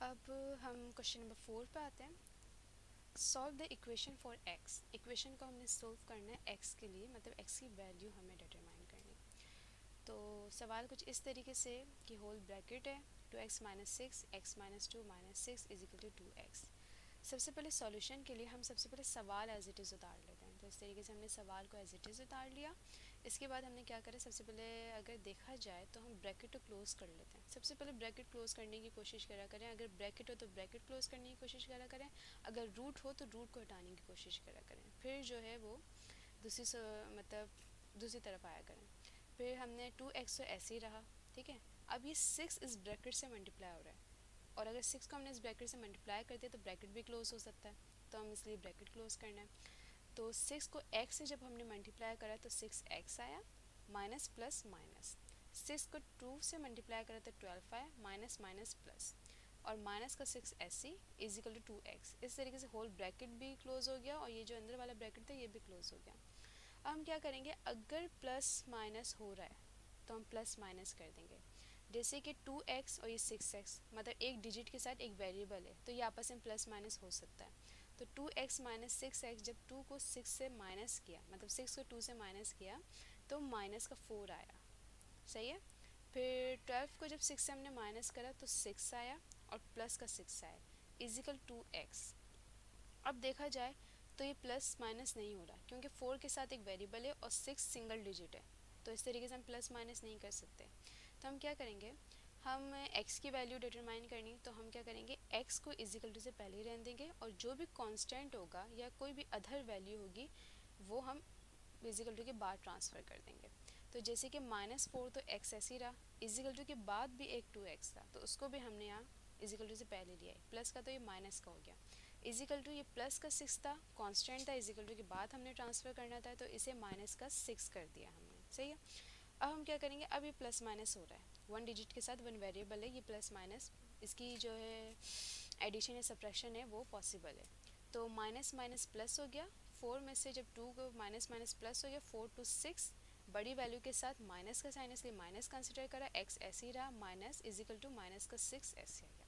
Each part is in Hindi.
अब हम क्वेश्चन नंबर 4 पे आते हैं। Solve the equation for x. Equation को हमने सोल्व करना है एक्स के लिए, मतलब एक्स की वैल्यू हमें डिटरमाइन करनी है। तो सवाल कुछ इस तरीके से कि होल ब्रैकेट है 2x minus six x minus two minus six is equal to 2x। सबसे पहले सॉल्यूशन के लिए हम सबसे पहले सवाल एज इट इज़ उतार लेते हैं। तो इस तरीके से हमने सवाल को एज इट इज़ उतार लिया। इसके बाद हमने क्या करें, सबसे पहले अगर देखा जाए तो हम ब्रैकेट को क्लोज़ कर लेते हैं। सबसे पहले ब्रैकेट क्लोज़ करने की कोशिश करा करें। अगर ब्रैकेट हो तो ब्रैकेट क्लोज़ करने की कोशिश करा करें। अगर रूट हो तो रूट को हटाने की कोशिश करा करें। फिर जो है वो दूसरी मतलब दूसरी तरफ आया करें। फिर हमने 2x तो ऐसे ही रहा, ठीक है। अब ये 6 इस ब्रैकेट से मल्टीप्लाई हो रहा है, और अगर 6 को हमने इस ब्रैकेट से मल्टीप्लाई करते हैं तो ब्रैकेट भी क्लोज हो सकता है, तो हम इसलिए ब्रैकेट क्लोज करना है। तो 6 को x से जब हमने मल्टीप्लाई करा तो 6x आया, माइनस प्लस माइनस। 6 को 2 से मल्टीप्लाई करा तो 12 आया, माइनस माइनस प्लस, और माइनस का 6 ऐसी इज इक्वल टू 2x। इस तरीके से होल ब्रैकेट भी क्लोज हो गया और ये जो अंदर वाला ब्रैकेट था ये भी क्लोज हो गया। अब हम क्या करेंगे, अगर प्लस माइनस हो रहा है तो हम प्लस माइनस कर देंगे। जैसे कि 2x और ये 6x, मतलब एक डिजिट के साथ एक वेरिएबल है तो ये आपस में प्लस माइनस हो सकता है। तो 2x माइनस 6x, जब 2 को 6 से माइनस किया, मतलब 6 को 2 से माइनस किया तो माइनस का 4 आया, सही है। फिर 12 को जब 6 से हमने माइनस करा तो 6 आया और प्लस का 6 आया, इजिकल 2x। अब देखा जाए तो ये प्लस माइनस नहीं हो रहा क्योंकि 4 के साथ एक वेरिएबल है और 6 सिंगल डिजिट है, तो इस तरीके से हम प्लस माइनस नहीं कर सकते। तो हम क्या करेंगे, हम x की वैल्यू डिटरमाइन करनी, तो हम क्या करेंगे, x को इजिकल टू से पहले ही रहने देंगे और जो भी कांस्टेंट होगा या कोई भी अदर वैल्यू होगी वो हम इजिकल टू के बाद ट्रांसफ़र कर देंगे। तो जैसे कि -4 तो x ऐसे ही रहा, इजिकल टू के बाद भी एक 2x था तो उसको भी हमने यहाँ इजिकल टू से पहले लिया है, प्लस का तो ये माइनस का हो गया। इजिकल टू ये प्लस का 6 था, कांस्टेंट था, इजिकल टू के बाद हमने ट्रांसफ़र करना था तो इसे माइनस का 6 कर दिया हमने, सही है। अब हम क्या करेंगे, अब ये प्लस माइनस हो रहा है, वन डिजिट के साथ वन वेरिएबल है, ये प्लस माइनस इसकी जो है एडिशन या सब्ट्रैक्शन है वो पॉसिबल है। तो माइनस माइनस प्लस हो गया, 4 में से जब 2 को माइनस माइनस प्लस हो गया, 4 to 6 बड़ी वैल्यू के साथ माइनस का साइन इसलिए माइनस कंसिडर करा, x ऐसे ही रहा, माइनस इजिकल टू माइनस का 6 ऐसे आ गया।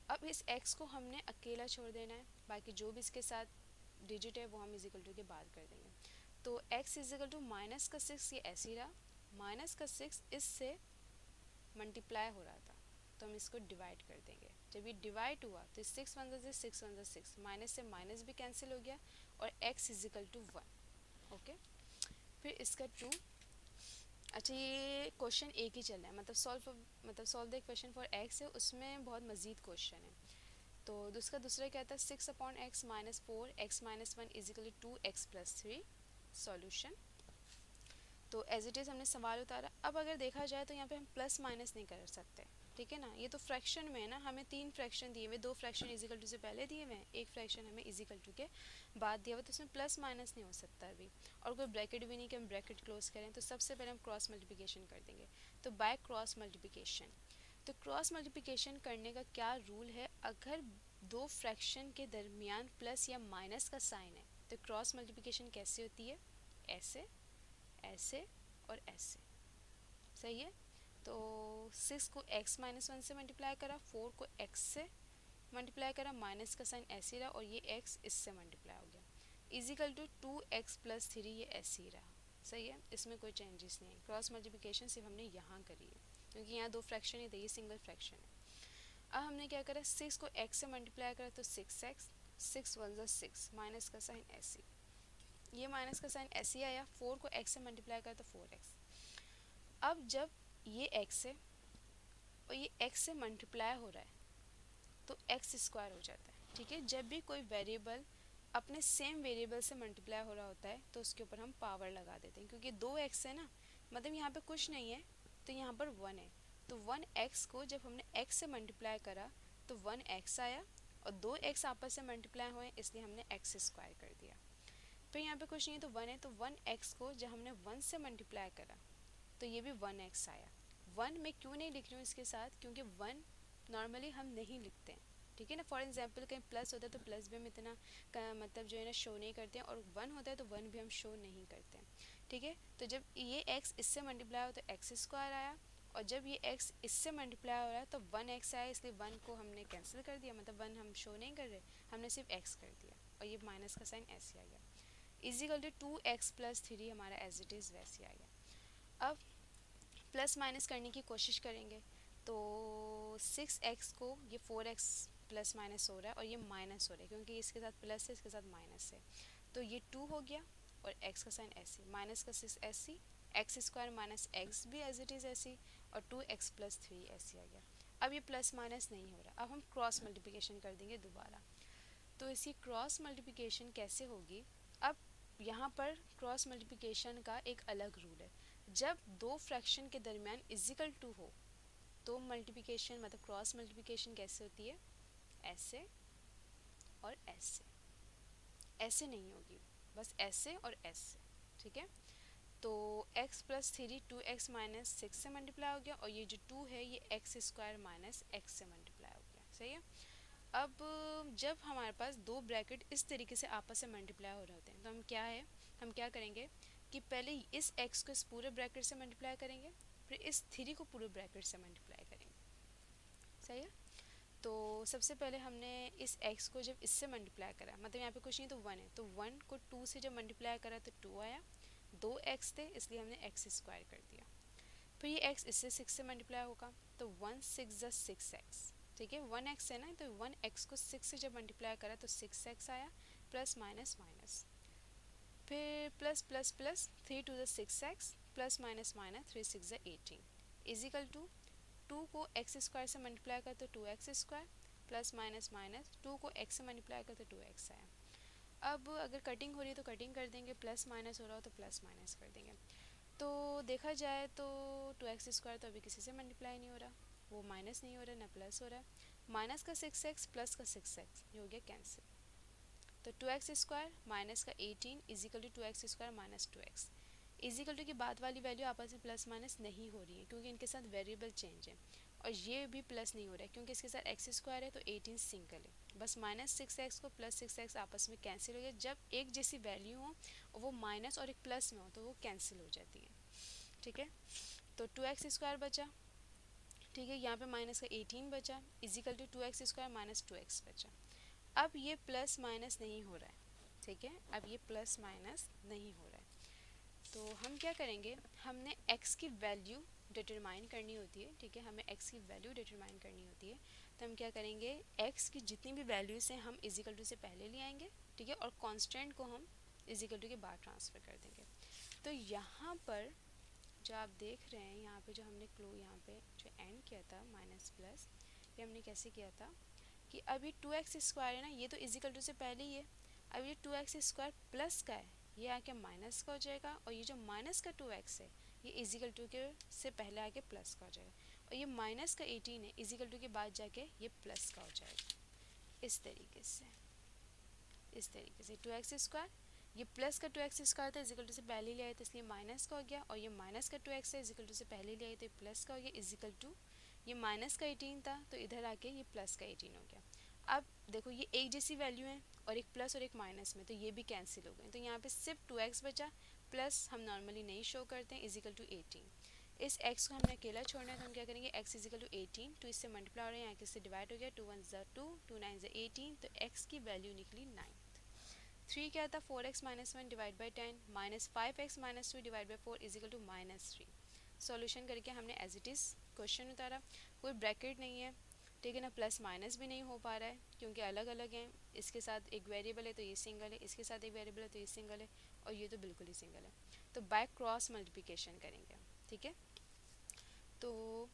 अब इस x को हमने अकेला छोड़ देना है, बाकी जो भी इसके साथ डिजिट है वो हम इजिकल टू के बाद कर देंगे। तो x इजिकल टू माइनस का 6 ये ऐसे ही रहा, माइनस का 6 इससे मल्टीप्लाई हो रहा था तो हम इसको डिवाइड कर देंगे। जब ये डिवाइड हुआ तो 6 वन से 6 वन से 6, माइनस से माइनस भी कैंसिल हो गया और x इजिकल टू 1। ओके, फिर इसका 2। अच्छा, ये क्वेश्चन एक ही चल रहा है, मतलब solve the equation for x है, उसमें बहुत मजीद क्वेश्चन है। तो उसका दूसरा क्या था, 6 upon x minus 4 x minus 1 is equal to 2x plus 3 solution. तो एज इट इज़ हमने सवाल उतारा। अब अगर देखा जाए तो यहाँ पे हम प्लस माइनस नहीं कर सकते, ठीक है ना। ये तो फ्रैक्शन में है ना, हमें 3 फ्रैक्शन दिए हुए, 2 फ्रैक्शन इजिकल टू से पहले दिए हुए हैं, एक फ्रैक्शन हमें इजिकल टू के बाद दिया हुआ, तो उसमें प्लस माइनस नहीं हो सकता अभी, और कोई ब्रैकेट भी नहीं कि हम ब्रैकेट क्लोज करें। तो सबसे पहले हम क्रॉस मल्टीप्लिकेशन कर देंगे। तो बाय क्रॉस मल्टीप्लिकेशन, तो क्रॉस मल्टीप्लिकेशन करने का क्या रूल है, अगर दो फ्रैक्शन के दरमियान प्लस या माइनस का साइन है तो क्रॉस मल्टीप्लिकेशन कैसे होती है, ऐसे, ऐसे और ऐसे, सही है। तो 6 को x माइनस 1 से मल्टीप्लाई करा, 4 को x से मल्टीप्लाई करा, माइनस का साइन ऐसे रहा और ये x इससे मल्टीप्लाई हो गया, इजिकल टू 2x प्लस 3 ये ऐसे ही रहा, सही है। इसमें कोई चेंजेस नहीं है, क्रॉस मल्टीप्लिकेशन सिर्फ हमने यहाँ करी है क्योंकि यहाँ दो फ्रैक्शन ही थे, ये सिंगल फ्रैक्शन है। अब हमने क्या करा, 6 को x से मल्टीप्लाई करा तो 6x, 6 वन ज़ा 6, माइनस का साइन ऐसे, ये माइनस का साइन ऐसे ही आया। 4 को x से मल्टीप्लाई करा तो 4x। अब जब ये x है और ये x से मल्टीप्लाई हो रहा है तो x स्क्वायर हो जाता है, ठीक है। जब भी कोई वेरिएबल अपने सेम वेरिएबल से मल्टीप्लाई हो रहा होता है तो उसके ऊपर हम पावर लगा देते हैं, क्योंकि 2x है ना, मतलब यहाँ पे कुछ नहीं है तो यहाँ पर 1 है, तो 1x को जब हमने x से मल्टीप्लाई करा तो 1x आया और 2x आपस से मल्टीप्लाई हुए इसलिए हमने x स्क्वायर कर दिया। फिर यहाँ पे कुछ नहीं है तो 1 है, तो 1x को जब हमने 1 से मल्टीप्लाई करा तो ये भी 1x आया। 1 मैं क्यों नहीं लिख रही हूँ इसके साथ, क्योंकि 1 नॉर्मली हम नहीं लिखते हैं, ठीक है ना। फॉर एग्जांपल कहीं प्लस होता है तो प्लस भी हम इतना मतलब जो है ना शो नहीं करते हैं, और 1 होता है तो 1 भी हम शो नहीं करते हैं, ठीक है। तो जब ये x इससे मल्टीप्लाई हो तो x स्क्वायर आया, और जब ये x इससे मल्टीप्लाई हो रहा है तो 1x आया, इसलिए 1 को हमने कैंसिल कर दिया, मतलब 1 हम शो नहीं कर रहे, हमने सिर्फ x कर दिया और ये माइनस का साइन ऐसे आ गया। इजिकल टू 2x+3 हमारा एज इट इज़ वैसे आ गया। अब प्लस माइनस करने की कोशिश करेंगे तो 6x को ये 4x प्लस माइनस हो रहा है और ये माइनस हो रहा है क्योंकि इसके साथ प्लस है, इसके साथ माइनस है, तो ये 2 हो गया और x का साइन ऐसे, माइनस का 6 ऐसी, एक्स स्क्वायर माइनस एक्स भी एज इट इज़ ऐसी, और 2x+3 ऐसे आ गया। अब ये प्लस माइनस नहीं हो रहा, अब हम क्रॉस मल्टीप्लिकेशन कर देंगे दोबारा। तो इसी क्रॉस मल्टीप्लिकेशन कैसे होगी, अब यहाँ पर क्रॉस मल्टीप्लिकेशन का एक अलग रूल है। जब दो फ्रैक्शन के दरमियान इजिकल टू हो तो मल्टीप्लिकेशन मतलब क्रॉस मल्टीप्लिकेशन कैसे होती है, ऐसे और ऐसे, ऐसे नहीं होगी, बस ऐसे और ऐसे, ठीक है। तो x+3 2x माइनस 6 से मल्टीप्लाई हो गया और ये जो 2 है ये x² माइनस x से मल्टीप्लाई हो गया, सही है। अब जब हमारे पास दो ब्रैकेट इस तरीके से आपस से मल्टीप्लाई हो रहे होते हैं तो हम क्या करेंगे कि पहले इस x को इस पूरे ब्रैकेट से मल्टीप्लाई करेंगे, फिर इस 3 को पूरे ब्रैकेट से मल्टीप्लाई करेंगे, सही है। तो सबसे पहले हमने इस x को जब इससे मल्टीप्लाई करा, मतलब यहाँ पे कुछ नहीं तो 1 है, तो 1 को 2 से जब मल्टीप्लाई करा तो 2 आया, 2x थे इसलिए हमने x² कर दिया। फिर ये x इससे 6 से मल्टीप्लाई होगा तो 1 6 6x, ठीक है, 1x है ना, तो 1x को 6 से जब मल्टीप्लाई करा तो 6x आया, प्लस माइनस माइनस, फिर plus plus plus 3 2 6x, plus minus minus 3 6 18, is equal to 2 को x² से मल्टीप्लाई कर तो 2x², प्लस माइनस माइनस 2 को x से मल्टीप्लाई कर तो 2x आया। अब अगर कटिंग हो रही है तो कटिंग कर देंगे, प्लस माइनस हो रहा हो तो प्लस माइनस कर देंगे। तो देखा जाए तो 2x² तो अभी किसी से मल्टीप्लाई नहीं हो रहा, वो माइनस नहीं हो रहा ना प्लस हो रहा है, माइनस का 6x प्लस का 6x ये हो गया कैंसिल, तो 2x² माइनस का 18 is equal to 2x² minus 2x, is equal to की बाद वाली वैल्यू आपस में प्लस माइनस नहीं हो रही है क्योंकि इनके साथ वेरिएबल चेंज है, और ये भी प्लस नहीं हो रहा है क्योंकि इसके साथ x² है तो 18 सिंगल है, बस माइनस 6x को प्लस 6x आपस में कैंसिल हो गया। जब एक जैसी वैल्यू हो और वो माइनस और एक प्लस में हो तो वो कैंसिल हो जाती है, ठीक है। तो 2x² बचा, ठीक है, यहाँ पे माइनस का 18 बचा, is equal to 2x² minus 2x बचा। अब ये प्लस माइनस नहीं हो रहा है, ठीक है, अब ये प्लस माइनस नहीं हो रहा है, तो हम क्या करेंगे, हमने x की वैल्यू डिटरमाइन करनी होती है, ठीक है, हमें x की वैल्यू डिटरमाइन करनी होती है। तो हम क्या करेंगे, x की जितनी भी वैल्यूज़ हैं हम इजिकल टू से पहले ले आएंगे, ठीक है, और कांस्टेंट को हम इजिकल टू के बाद ट्रांसफ़र कर देंगे। तो यहाँ पर जो आप देख रहे हैं, यहाँ पे जो हमने क्लो यहाँ पे जो एंड किया था माइनस प्लस, ये हमने कैसे किया था कि अब ये 2x² है ना, ये तो इजिकल टू से पहले ही है, अब ये 2x² प्लस का है, ये आके माइनस का हो जाएगा, और ये जो माइनस का 2x है ये इजिकल टू के से पहले आके प्लस का हो जाएगा, और ये माइनस का 18 है इजिकल टू के बाद जाके ये प्लस का हो जाएगा, इस तरीके से, इस तरीके से 2x², ये प्लस का 2x² था इजिकल टू से पहले ले आए तो इसलिए माइनस का हो गया, और ये माइनस का 2x है इजिकल टू से पहले ले आए तो ये प्लस का हो गया, इजिकल टू ये माइनस का 18 था तो इधर आके ये प्लस का 18 हो गया। अब देखो ये एक जैसी वैल्यू है और एक प्लस और एक माइनस में, तो ये भी कैंसिल हो गए, तो यहाँ पे सिर्फ 2x बचा, प्लस हम नॉर्मली नहीं शो करते हैं, इजिकल टू 18, इस x को हमने अकेला छोड़ना है तो हम क्या करेंगे, x इजिकल टू 18, तो इससे मल्टीप्लाई हो रहा है, यहाँ किससे डिवाइड हो गया, 2 1 2 2 9 18, तो x की वैल्यू निकली 9। 3 क्या था, 4x minus 1 divide by 10 minus 5x minus 2 divide by 4 is equal to -3। Solution करके हमने एज इट इज़ क्वेश्चन उतारा, कोई ब्रैकेट नहीं है, ठीक है ना, प्लस माइनस भी नहीं हो पा रहा है क्योंकि अलग अलग हैं, इसके साथ एक वेरिएबल है तो ये सिंगल है, इसके साथ एक वेरिएबल है तो ये सिंगल है, और ये तो बिल्कुल ही सिंगल है, तो बाय क्रॉस मल्टीप्लिकेशन करेंगे, ठीक है। तो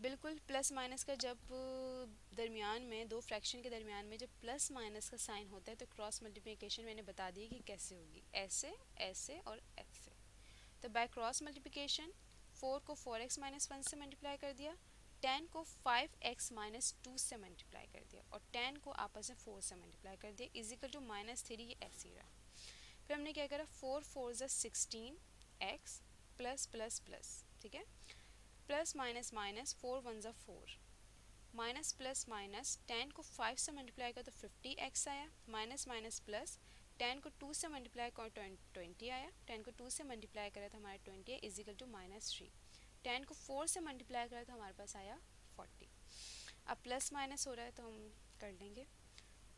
बिल्कुल प्लस माइनस का जब दरमियान में दो फ्रैक्शन के दरमियान में जब प्लस माइनस का साइन होता है तो क्रॉस मल्टीप्लिकेशन मैंने बता दी कि कैसे होगी, ऐसे ऐसे और ऐसे। तो बाय क्रॉस मल्टीप्लिकेशन 4 को 4x माइनस 1 से मल्टीप्लाई कर दिया, 10 को 5x माइनस 2 से मल्टीप्लाई कर दिया, और 10 को आपस में 4 से मल्टीप्लाई कर दिया, इजिकल टू -3, ये ऐसे ही रहा। फिर हमने क्या करा, 4 4 16x प्लस प्लस प्लस, ठीक है, plus minus minus 4 1 4, minus plus minus 10 को 5 से मल्टीप्लाई किया तो 50x आया, माइनस माइनस प्लस 10 को 2 से मल्टीप्लाई कर 20 आया, 10 को 2 से मल्टीप्लाई करा तो हमारा 20 है, इजिकल टू -3। 10 को 4 से मल्टीप्लाई करा तो हमारे पास आया 40। अब प्लस माइनस हो रहा है तो हम कर लेंगे।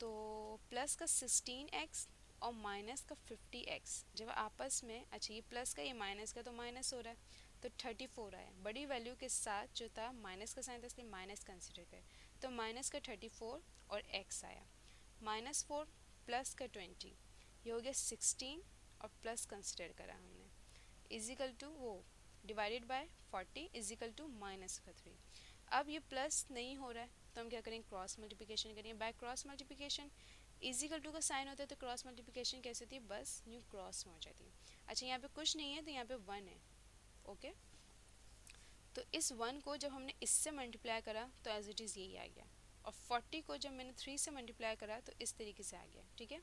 तो प्लस का 16x और माइनस का 50x जब आपस में, अच्छा ये प्लस का ये माइनस का तो माइनस हो रहा है तो 34 आया। बड़ी वैल्यू के साथ जो था माइनस का साइन था इसलिए माइनस कंसिडर करें, तो माइनस का 34 और x आया। -4 प्लस का 20 ये हो गया 16 और प्लस कंसिडर करा हमने इजिकल टू वो divided by 40 is equal to minus का 3। अब ये प्लस नहीं हो रहा है तो हम क्या करेंगे, क्रॉस मल्टीप्लिकेशन करेंगे। By cross multiplication is equal to का साइन होता है तो क्रॉस मल्टीप्लिकेशन कैसे होती है, बस न्यू क्रॉस में हो जाती है। अच्छा यहाँ पे कुछ नहीं है तो यहाँ पे 1 है, ओके। तो इस 1 को जब हमने इससे मल्टीप्लाई करा तो एज इट इज़ यही आ गया, और 40 को जब मैंने 3 से मल्टीप्लाई करा तो इस तरीके से आ गया, ठीक है।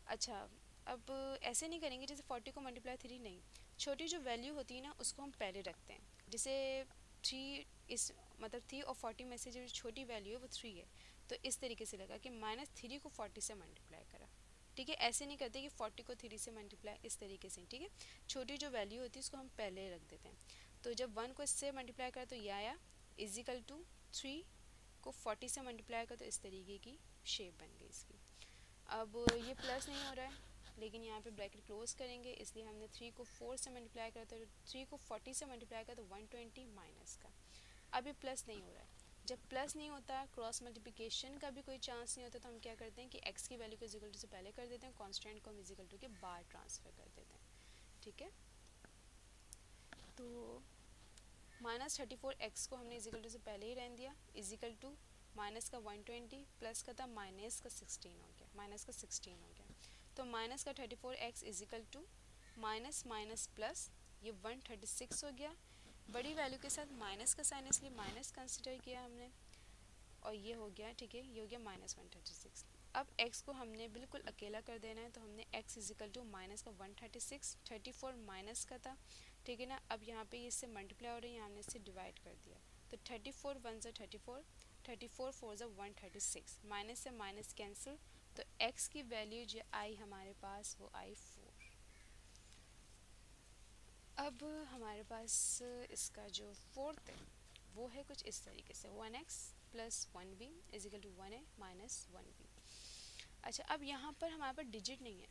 अच्छा अब ऐसे नहीं करेंगे जैसे 40 को मल्टीप्लाई 3, नहीं, छोटी जो वैल्यू होती है ना उसको हम पहले रखते हैं। जैसे 3 इस मतलब 3 और 40 में से जो छोटी वैल्यू है वो 3 है, तो इस तरीके से लगा कि -3 को 40 से मल्टीप्लाई करा, ठीक है। ऐसे नहीं करते कि 40 को 3 से मल्टीप्लाई, इस तरीके से, ठीक है। छोटी जो वैल्यू होती है उसको हम पहले रख देते हैं। तो जब 1 को इससे मल्टीप्लाई करा तो ये आया इजिकल टू 3 को 40 से मल्टीप्लाई करा तो इस तरीके की शेप बन गई इसकी। अब ये प्लस नहीं हो रहा है लेकिन यहाँ पे ब्रैकेट क्लोज करेंगे, इसलिए हमने 3 को 4 से मल्टीप्लाई करा तो 3 को 40 से मल्टीप्लाई करा तो 120 माइनस का। अब ये प्लस नहीं हो रहा है, जब प्लस नहीं होता क्रॉस मल्टीप्लिकेशन का भी कोई चांस नहीं होता तो हम क्या करते हैं कि x की वैल्यू को इजिकल टू से पहले कर देते हैं, कांस्टेंट को हम इजिकल टू के बाद ट्रांसफर कर देते हैं, ठीक है। तो -34x को हमने इजिकल टू से पहले ही रहने दिया, इजिकल टू माइनस का 120 प्लस का था माइनस का 16 हो गया, माइनस का 16 हो गया। तो माइनस का 34x is equal to minus minus plus ये 136 हो गया। बड़ी वैल्यू के साथ माइनस का साइन इसलिए माइनस कंसिडर किया हमने, और ये हो गया, ठीक है, ये हो गया -136। अब x को हमने बिल्कुल अकेला कर देना है तो हमने x इजिकल टू माइनस का 136, 34 माइनस का था, ठीक है ना। अब यहाँ पे ये इससे मल्टीप्लाई हो रही है, हमने इससे डिवाइड कर दिया तो 34 1 ज़ा 34, 34 4 ज़ा 136, माइनस से माइनस कैंसिल, तो x की वैल्यू जो आई हमारे पास वो आई 4। अब हमारे पास इसका जो फोर्थ है वो है कुछ इस तरीके से 1x plus 1b is equal to 1a minus 1b। अच्छा अब यहाँ पर हमारे पास डिजिट नहीं है,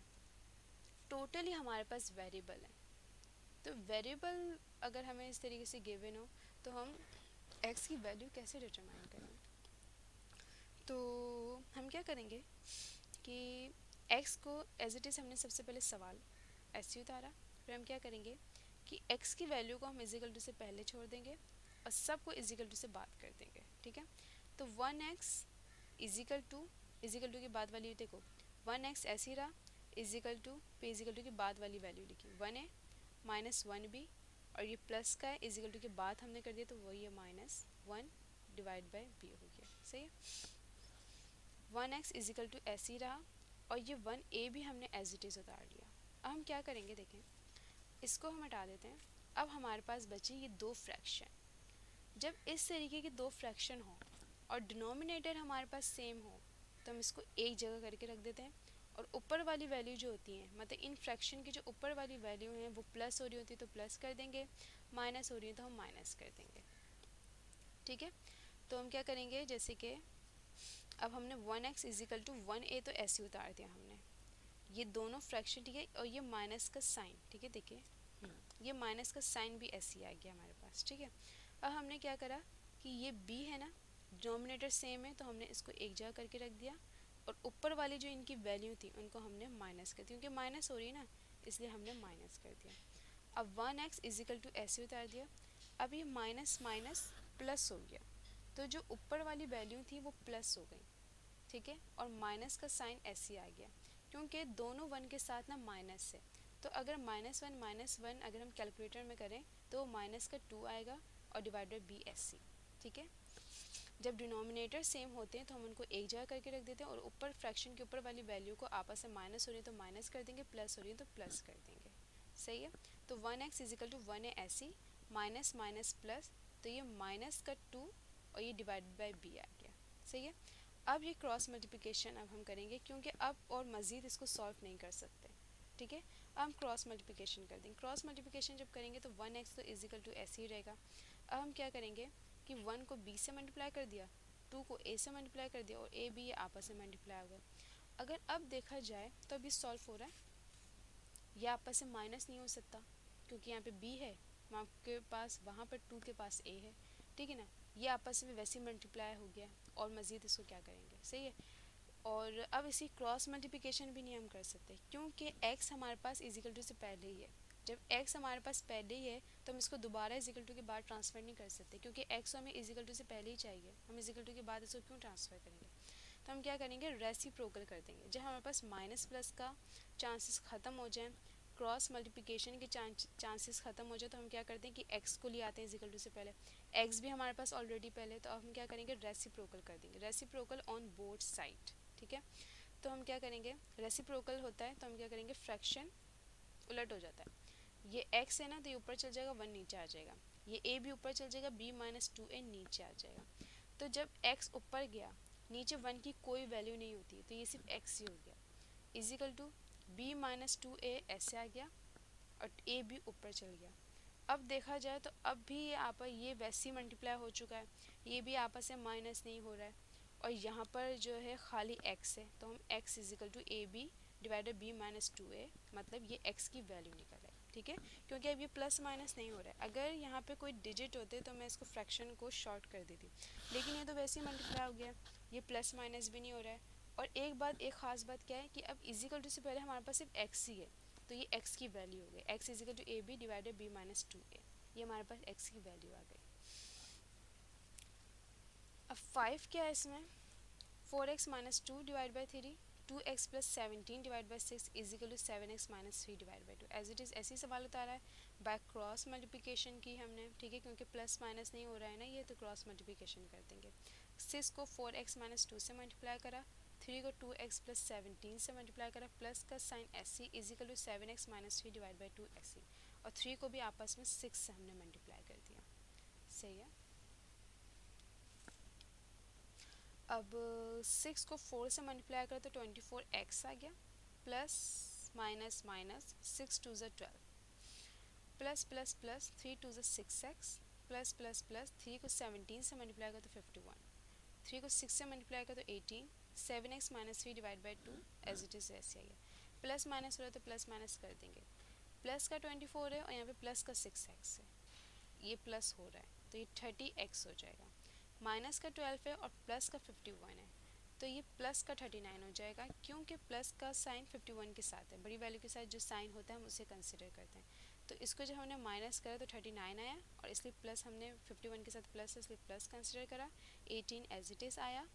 टोटली हमारे पास वेरिएबल है। तो वेरिएबल अगर हमें इस तरीके से गिवन हो तो हम x की वैल्यू कैसे डिटरमाइन करेंगे, तो हम क्या करेंगे कि x को एज इट इज़ हमने सबसे पहले सवाल ऐसे उतारा, फिर हम क्या करेंगे कि x की वैल्यू को हम इजिकल टू से पहले छोड़ देंगे और सबको इजिकल टू से बात कर देंगे, ठीक है। तो 1x इजिकल टू के बाद वाली देखो 1x ऐसे ही रहा, इजिकल टू पे इजिकल टू के बाद वाली वैल्यू लिखी 1a माइनस 1b, और ये प्लस का है इजिकल टू के बाद हमने कर दिया तो वही है -1 डिवाइड बाय b हो गया, सही है। 1x इजिकल टू ऐसे ही रहा और ये 1a भी हमने एज इट इज़ उतार लिया। अब हम क्या करेंगे, देखें इसको हम हटा देते हैं। अब हमारे पास बचे ये दो फ्रैक्शन। जब इस तरीके के दो फ्रैक्शन हो और डिनोमिनेटर हमारे पास सेम हो तो हम इसको एक जगह करके रख देते हैं, और ऊपर वाली वैल्यू जो होती है मतलब इन फ्रैक्शन की जो ऊपर वाली वैल्यू है वो प्लस हो रही होती है तो प्लस कर देंगे, माइनस हो रही है तो हम माइनस कर देंगे, ठीक है। तो हम क्या करेंगे, जैसे कि अब हमने 1x इजिकल टू 1a तो ऐसे उतार दिया हमने, ये दोनों फ्रैक्शन, ठीक है, और ये माइनस का साइन, ठीक है, देखिए ये माइनस का साइन भी ऐसे ही आ गया हमारे पास, ठीक है। अब हमने क्या करा कि ये b है ना, डिनोमिनेटर सेम है तो हमने इसको एक जगह करके रख दिया, और ऊपर वाली जो इनकी वैल्यू थी उनको हमने माइनस कर दिया, क्योंकि माइनस हो रही है ना इसलिए हमने माइनस कर दिया। अब 1x इजिकल टू ऐसे उतार दिया, अब ये माइनस माइनस प्लस हो गया, तो जो ऊपर वाली वैल्यू थी वो प्लस हो गई, ठीक है, और माइनस का साइन ऐसे आ गया क्योंकि दोनों 1 के साथ ना माइनस है। तो अगर -1 अगर हम कैलकुलेटर में करें तो माइनस का 2 आएगा और डिवाइडेड बी एस सी, ठीक है। जब डिनोमिनेटर सेम होते हैं तो हम उनको एक जगह करके रख देते हैं, और ऊपर फ्रैक्शन के ऊपर वाली वैल्यू को आपस में माइनस हो रही है तो माइनस कर देंगे, प्लस हो रही है तो प्लस कर देंगे, सही है। तो 1x इजिकल टू 1 है ऐसी, माइनस माइनस प्लस, तो ये माइनस का 2 और ये डिवाइडेड बाई b आ गया, सही है। अब ये क्रॉस मल्टीप्लिकेशन अब हम करेंगे क्योंकि अब और मज़ीद इसको सॉल्व नहीं कर सकते, ठीक है। हम क्रॉस मल्टीप्लिकेशन कर देंगे। क्रॉस मल्टीप्लिकेशन जब करेंगे तो 1x तो इजिकल टू ऐसे ही रहेगा। अब हम क्या करेंगे कि 1 को b से मल्टीप्लाई कर दिया, 2 को a से मल्टीप्लाई कर दिया और a b ये आपस में मल्टीप्लाई हो गए। अगर अब देखा जाए तो अब ये सॉल्व हो रहा है, ये आपस में माइनस नहीं हो सकता क्योंकि यहाँ पे b है, वहाँ के पास, वहाँ पर 2 के पास a है, ठीक है ना। ये आपस में वैसे ही मल्टीप्लाई हो गया और मज़ीद इसको क्या करेंगे, सही है। और अब इसी क्रॉस मल्टीप्लिकेशन भी नहीं हम कर सकते क्योंकि x हमारे पास इजिकल टू से पहले ही है। जब x हमारे पास पहले ही है तो हम इसको दोबारा इजिकल टू के बाद ट्रांसफ़र नहीं कर सकते क्योंकि x हमें इजिकल टू से पहले ही चाहिए, हम इजिकल टू के बाद इसको क्यों ट्रांसफ़र करेंगे। तो हम क्या करेंगे, रेसिप्रोकल कर देंगे। जब हमारे पास माइनस प्लस का चांसेस ख़त्म हो जाए, क्रॉस मल्टीप्लिकेशन के चांसेस ख़त्म हो जाए, तो हम क्या करते हैं कि x को ले आते हैं इजिकल टू से पहले। x भी हमारे पास ऑलरेडी पहले, तो अब हम क्या करेंगे, रेसिप्रोकल कर देंगे। रेसिप्रोकल ऑन बोथ साइड, ठीक है। तो हम क्या करेंगे, रेसिप्रोकल होता है तो हम क्या करेंगे, फ्रैक्शन उलट हो जाता है। ये x है ना तो ये ऊपर चल जाएगा, 1 नीचे आ जाएगा। ये a भी ऊपर चल जाएगा, b माइनस 2a नीचे आ जाएगा। तो जब x ऊपर गया, नीचे 1 की कोई वैल्यू नहीं होती, तो ये सिर्फ x ही हो गया, is equal to b minus 2a ऐसे आ गया और a भी ऊपर चल गया। अब देखा जाए तो अब भी ये वैसे ही मल्टीप्लाई हो चुका है, ये भी आपस में माइनस नहीं हो रहा है और यहाँ पर जो है खाली x है, तो हम x is equal to a b divided b minus 2a, मतलब ये x की वैल्यू निकल आई, ठीक है। क्योंकि अब ये प्लस माइनस नहीं हो रहा है, अगर यहाँ पे कोई डिजिट होते तो मैं इसको फ्रैक्शन को शॉर्ट कर देती, लेकिन ये तो वैसे ही मल्टीप्लाई हो गया, ये प्लस माइनस भी नहीं हो रहा है। और एक ख़ास बात क्या है कि अब इजिकल टू से पहले हमारे पास सिर्फ x ही है, तो ये x की वैल्यू हो गई, x is equal to a b divided b minus 2a, ये हमारे पास x की वैल्यू आ गई। अब 5 क्या है इसमें, 4x minus 2 divide by 3, 2x plus 17 divide by 6 is equal to 7x minus 3 divide by 2। As it is ऐसे ही सवाल उतारा है, बाय क्रॉस मल्टीप्लिकेशन की हमने, ठीक है, क्योंकि प्लस माइनस नहीं हो रहा है ना ये, तो क्रॉस मल्टीप्लिकेशन कर देंगे। 6 को 4x माइनस 2 से मल्टीप्लाई करा, 3 को 2x प्लस 17 से मल्टीप्लाई करा, प्लस का साइन ऐसे is equal to 7x minus 3 divide by 2 ऐसे, और 3 को भी आपस में 6 से हमने मल्टीप्लाई कर दिया, सही है। अब 6 को 4 से मल्टीप्लाई करें तो 24x आ गया, प्लस माइनस माइनस 6 टू ज़ा 12, प्लस प्लस प्लस 3 टू ज़ा 6x, प्लस प्लस प्लस 3 को 17 से मल्टीप्लाई करें तो 51, 3 को 6 से मल्टीप्लाई करें तो 18, 7x minus 3 divide by 2 as it is ऐसे आइए। प्लस माइनस हो रहा है तो प्लस माइनस कर देंगे, प्लस का 24 है और यहाँ पे प्लस का 6x है, ये प्लस हो रहा है तो ये 30x हो जाएगा, माइनस का 12 है और प्लस का 51 है, तो ये प्लस का 39 हो जाएगा, क्योंकि प्लस का साइन 51 के साथ है, बड़ी वैल्यू के साथ जो साइन होता है हम उसे कंसिडर करते हैं। तो इसको जब हमने माइनस करा तो 39 आया और इसलिए प्लस, हमने 51 के साथ प्लस है इसलिए प्लस कंसिडर करा, 18 एज इट इज़ आया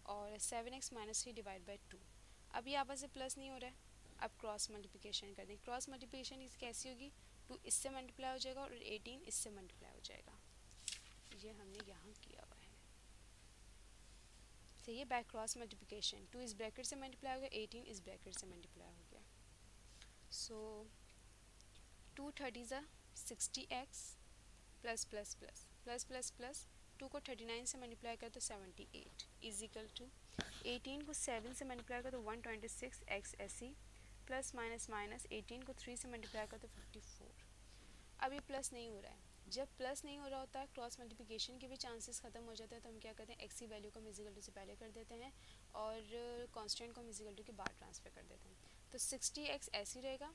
और 7x माइनस 3 डिवाइड बाई 2। अब ये आपस से प्लस नहीं हो रहा है, अब क्रॉस मल्टीप्लिकेशन कर दें। क्रॉस मल्टीप्लिकेशन कैसी होगी, 2 इससे मल्टीप्लाई हो जाएगा और 18 इससे मल्टीप्लाई हो जाएगा, ये हमने यहाँ किया हुआ है, सही है। बाय क्रॉस मल्टीप्लिकेशन 2 इस ब्रैकेट से मल्टीप्लाई हो गया, 18 इस ब्रैकेट से मल्टीप्लाई हो गया, सो 2 30 ज़ा 60x plus plus plus plus plus plus 2 को 39 से मल्टीप्लाई कर तो 78 इजिकल टू 18 को 7 से मल्टीप्लाई कर तो 126x ऐसी, प्लस माइनस माइनस 18 को 3 से मल्टीप्लाई कर तो 54। अब ये प्लस नहीं हो रहा है, जब प्लस नहीं हो रहा होता है क्रॉस मल्टीप्लिकेशन के भी चांसेस ख़त्म हो जाते हैं, तो हम क्या करते हैं, एक्स की वैल्यू को हम इजिकल टू से पहले कर देते हैं और कांस्टेंट को हम इजिकल टू के बाद ट्रांसफ़र कर देते हैं। तो 60x ऐसे ही रहेगा,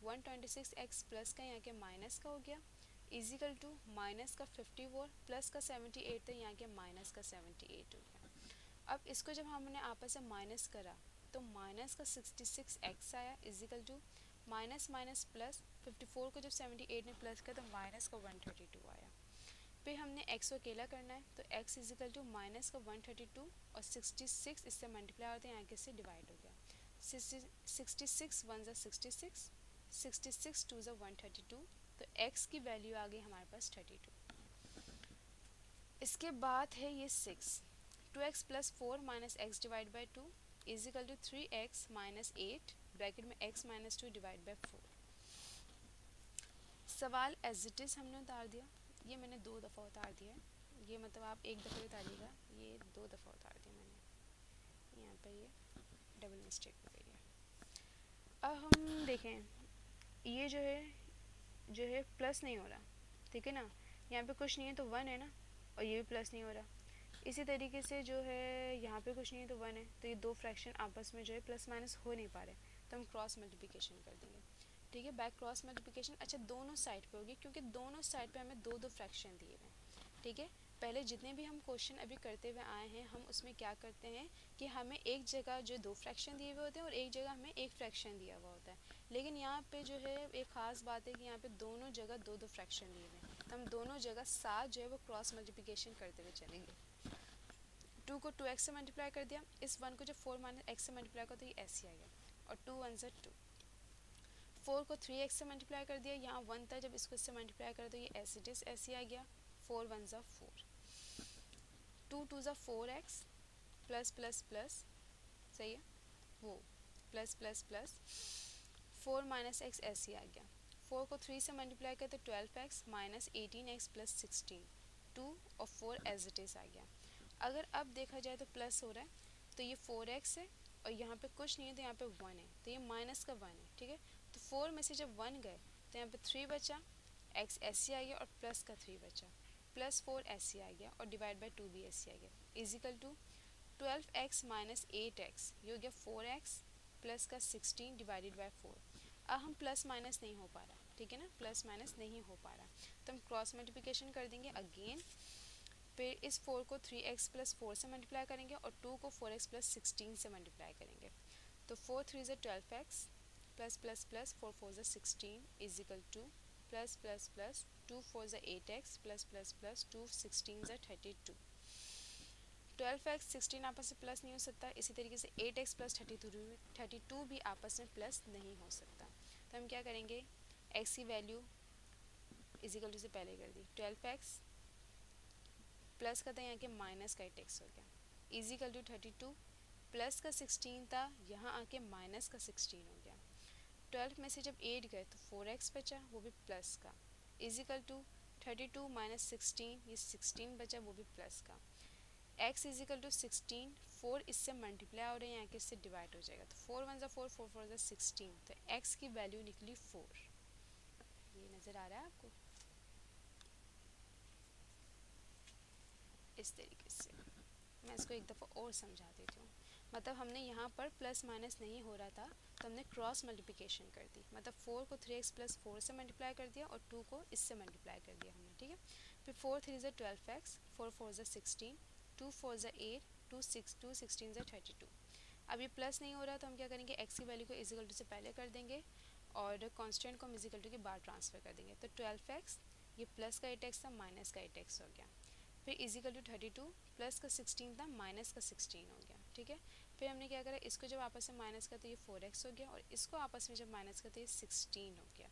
126x प्लस का यहाँ के माइनस का हो गया इजिकल टू माइनस का 54 प्लस का 78, तो यहाँ के माइनस का 78 हो गया। अब इसको जब हमने आपस में माइनस करा तो माइनस का 66x आया is equal to minus minus plus 54 को जब 78 ने प्लस किया तो माइनस का 132 आया। फिर हमने x को अकेला करना है तो x इजिकल टू माइनस का 132 और 66 इससे मल्टीप्लाई होते हैं, यहाँ के से डिवाइड हो गया, 66 1 ज़ा 66, 66 2 ज़ा 132, तो x की वैल्यू आ गई हमारे पास 32। इसके बाद है ये 6, 2x plus 4 minus x divide by 2 is equal to 3x minus 8 bracket में x माइनस 2 डिवाइड बाई 4। सवाल एज इट इज़ हमने उतार दिया, ये मैंने 2 दफ़ा उतार दिया है, ये मतलब आप एक दफ़े उतारिएगा, ये 2 दफ़ा उतार दिया मैंने, यहाँ पर ये डबल मिस्टेक हो गई है। अब हम देखें ये जो है प्लस नहीं हो रहा, ठीक है ना, यहाँ पे कुछ नहीं है तो 1 है ना, और ये भी प्लस नहीं हो रहा। इसी तरीके से जो है यहाँ पे कुछ नहीं है तो 1 है, तो ये दो फ्रैक्शन आपस में जो है प्लस माइनस हो नहीं पा रहे, तो हम क्रॉस मल्टीप्लिकेशन कर देंगे, ठीक है। बैक क्रॉस मल्टीप्लिकेशन अच्छा दोनों साइड पे होगी, क्योंकि दोनों साइड पे हमें दो दो फ्रैक्शन दिए हुए हैं, ठीक है। पहले जितने भी हम क्वेश्चन अभी करते हुए आए हैं, हम उसमें क्या करते हैं कि हमें एक जगह जो दो फ्रैक्शन दिए हुए होते हैं और एक जगह हमें एक फ्रैक्शन दिया हुआ होता है, लेकिन यहाँ पे जो है एक ख़ास बात है कि यहाँ पे दोनों जगह दो दो फ्रैक्शन दिए हुए हैं, तो हम दोनों जगह साथ जो है वो क्रॉस मल्टीप्लिकेशन करते हुए चलेंगे। 2 को 2x से मल्टीप्लाई कर दिया, इस 1 को जब 4 माइनस एक्स से मल्टीप्लाई कर तो ये ऐसे आ गया, और 2 1 ज़ा 2। 4 को 3x से मल्टीप्लाई कर दिया, यहाँ 1 था, जब इसको इससे मल्टीप्लाई कर तो ये ऐसे इट इज़ ऐसे आ गया, 4 1 ज़ा 4। 2 2 ज़ा 4x प्लस प्लस प्लस, सही है, वो plus plus plus 4 minus x ऐसे आ गया। 4 को 3 से मल्टीप्लाई कर तो 12x माइनस 18x प्लस 16, 2 और 4 एज इट इज़ आ गया। अगर अब देखा जाए तो प्लस हो रहा है, तो ये 4x है, और यहाँ पे कुछ नहीं है तो यहाँ पे 1 है, तो ये माइनस का 1 है, ठीक है। तो 4 में से जब 1 गए तो यहाँ पे 3 बचा, x ऐसे आ गया, और प्लस का 3 बचा, प्लस 4 ऐसे आ गया, और डिवाइड बाई 2 भी ऐसे आ गया, is equal to 12x minus 8x, ये हो गया 4x प्लस का 16 डिवाइडेड बाई 4। अब हम प्लस माइनस नहीं हो पा रहा, ठीक है ना, प्लस माइनस नहीं हो पा रहा, तो हम क्रॉस मल्टीप्लिकेशन कर देंगे अगेन। फिर इस 4 को 3x प्लस 4 से मल्टीप्लाई करेंगे, और 2 को 4x प्लस 16 से मल्टीप्लाई करेंगे, तो 4 3 ज़ा 12x प्लस प्लस प्लस 4 4 ज़ा 16 is equal to plus plus plus 2 4 ज़ा 8x प्लस प्लस प्लस 2 16 ज़ा 32। 12x 16 आपस में प्लस नहीं हो सकता, इसी तरीके से 8x प्लस 32 भी आपस में प्लस नहीं हो सकता, तो हम क्या करेंगे, x की वैल्यू इजिकल टू से पहले कर दी, 12x प्लस का था यहाँ के माइनस का 8x हो गया, इजिकल टू 32 प्लस का 16 था, यहाँ आके माइनस का 16 हो गया। 12 में से जब 8 गए तो 4x बचा, वो भी प्लस का, इजिकल टू 32 माइनस 16, ये 16 बचा, वो भी प्लस का। x इजिकल टू 16, 4 इससे मल्टीप्लाई हो रहे हैं, यहाँ के इससे डिवाइड हो जाएगा, तो 4 1 ज़ा 4 4 4 ज़ा 16, तो x की वैल्यू निकली 4। ये नज़र आ रहा है आपको, इस तरीके से। मैं इसको एक दफ़ा और समझा देती हूँ, मतलब हमने यहाँ पर प्लस माइनस नहीं हो रहा था, तो हमने क्रॉस मल्टीप्लिकेशन कर दी, मतलब 4 को 3x प्लस 4 से मल्टीप्लाई कर दिया, और 2 को इससे मल्टीप्लाई कर दिया हमने, ठीक है। फिर 4 3 ज़ा 12x, 4 4 ज़ा 16, 2 4 ज़ा 8, 2 16 ज़ा 32। अब ये प्लस नहीं हो रहा, तो हम क्या करेंगे, x की वैल्यू को इजिकल टू से पहले कर देंगे, और कांस्टेंट को हम इजिकल टू के बाद ट्रांसफ़र कर देंगे, तो 12x ये प्लस का 8x था, माइनस का 8x हो गया। फिर इजिकल टू 32 प्लस का 16 था, माइनस का 16 हो गया, ठीक है। फिर हमने क्या करा, इसको जब आपस में माइनस का तो ये 4x हो गया, और इसको आपस में जब माइनस का तो ये 16 हो गया,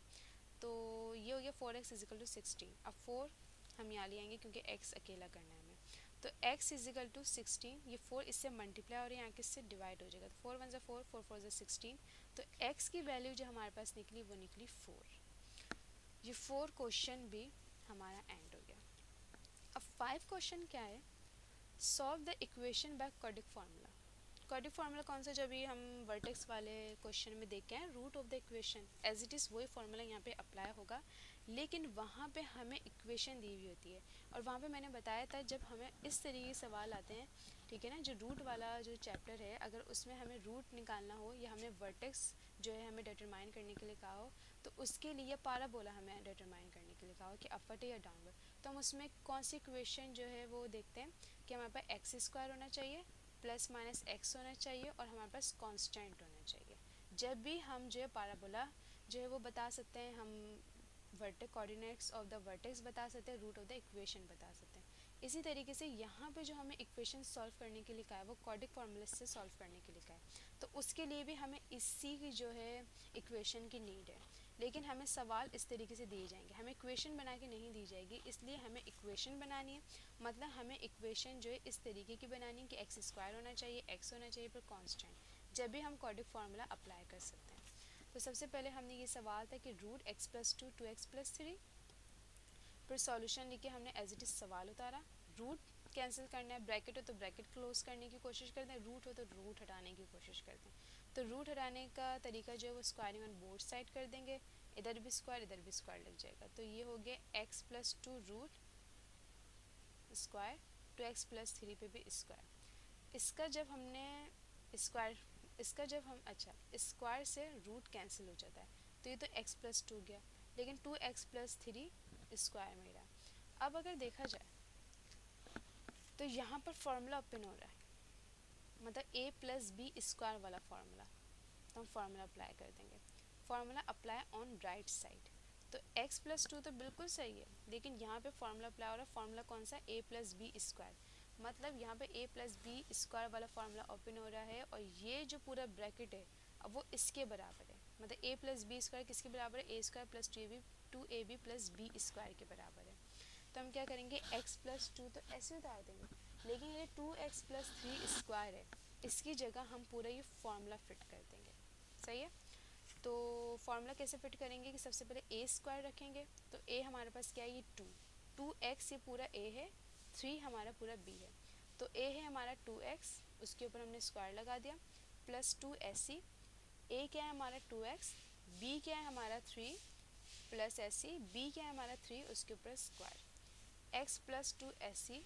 तो ये हो गया 4x इजिकल टू 16। अब 4 हम यहाँ ले आएंगे क्योंकि x अकेला करना है हमें, तो x इजिकल टू 16, ये 4 इससे मल्टीप्लाई और यहाँ किससे डिवाइड हो जाएगा, तो 4 1 ज़ा 4 4 4 ज़ा 16, तो x की वैल्यू जो हमारे पास निकली वो निकली 4। ये 4 क्वेश्चन भी हमारा एंड हो गया। अब 5 क्वेश्चन क्या है, solve the equation by quadric formula. Quadric formula कौन सा, जब भी हम वर्टेक्स वाले क्वेश्चन में देख के हैं, root of the equation as it is वही फार्मूला यहाँ पे अप्लाई होगा, लेकिन वहाँ पे हमें इक्वेशन दी हुई होती है, और वहाँ पे मैंने बताया था जब हमें इस तरीके के सवाल आते हैं, ठीक है ना, जो रूट वाला जो चैप्टर है, अगर उसमें हमें रूट निकालना हो या हमें वर्टेक्स जो है हमें डिटरमाइन करने के लिए कहा हो, तो उसके लिए पाराबोला हमें डिटरमाइन करने के लिए कहा हो कि अपवर्ड या डाउनवर्ड, तो हम उसमें कौन सी इक्वेशन जो है वो देखते हैं कि हमारे पास एक्स स्क्वायर होना चाहिए प्लस माइनस एक्स होना चाहिए, और हमारे पास कांस्टेंट होना चाहिए। जब भी हम जो है पाराबोला जो है वो बता सकते हैं, हम vertex coordinates of the vertex बता सकते हैं, रूट ऑफ द इक्वेशन बता सकते हैं। इसी तरीके से यहाँ पे जो हमें इक्वेशन सॉल्व करने के लिए कहा है वो क्वाड्रिक फार्मूला से सॉल्व करने के लिए कहा है, तो उसके लिए भी हमें इसी की जो है इक्वेशन की नीड है, लेकिन हमें सवाल इस तरीके से दिए जाएंगे, हमें इक्वेशन बना के नहीं दी जाएगी, इसलिए हमें इक्वेशन बनानी है, मतलब हमें इक्वेशन जो है इस तरीके की बनानी है कि एक्स स्क्वायर होना चाहिए, एक्स होना चाहिए पर कांस्टेंट, जब भी हम क्वाड्रिक फार्मूला अप्लाई कर सकते हैं। तो सबसे पहले हमने ये सवाल था कि root x plus 2 2x plus 3, फिर सॉल्यूशन लिखे हमने एज इट इज़ सवाल उतारा, रूट कैंसिल करना है, ब्रैकेट हो तो ब्रैकेट क्लोज करने की कोशिश करते हैं, रूट हो तो रूट हटाने की कोशिश करते हैं, तो रूट हटाने का तरीका जो है वो स्क्वायरिंग ऑन बोथ साइड कर देंगे, इधर भी स्क्वायर लग जाएगा, तो ये हो गया x plus 2 root square 2x plus 3 पे भी स्क्वायर। इसका जब हमने स्क्वायर इसका जब हम अच्छा स्क्वायर से रूट कैंसिल हो जाता है, तो ये तो x प्लस 2 गया, लेकिन 2x प्लस 3 स्क्वायर में रहा। अब अगर देखा जाए तो यहाँ पर फॉर्मूला ओपन हो रहा है, मतलब a प्लस बी स्क्वायर वाला फार्मूला, तो हम फार्मूला अप्लाई कर देंगे। Formula apply on right side, तो x प्लस 2 तो बिल्कुल सही है, लेकिन यहाँ पे फार्मूला अप्लाई हो रहा है। फार्मूला कौन सा? a प्लस बी स्क्वायर, मतलब यहाँ पे a प्लस बी स्क्वायर वाला फार्मूला ओपन हो रहा है, और ये जो पूरा ब्रैकेट है अब वो इसके बराबर है, मतलब a प्लस बी स्क्वायर किसके बराबर है? a square plus 2ab plus b square के बराबर है। तो हम क्या करेंगे, x प्लस 2 तो ऐसे उतार देंगे, लेकिन ये 2x प्लस 3 स्क्वायर है, इसकी जगह हम पूरा ये फार्मूला फिट कर देंगे। सही है, तो फार्मूला कैसे फिट करेंगे कि सबसे पहले a स्क्वायर रखेंगे, तो a हमारे पास क्या है? ये 2x ये पूरा a है, 3 हमारा पूरा b है, तो a है हमारा 2x, उसके ऊपर हमने स्क्वायर लगा दिया, प्लस 2 ऐसी, a क्या है हमारा 2x, b क्या है हमारा 3 प्लस ऐसी, b क्या है हमारा 3, उसके ऊपर स्क्वायर, x प्लस 2 ऐसी,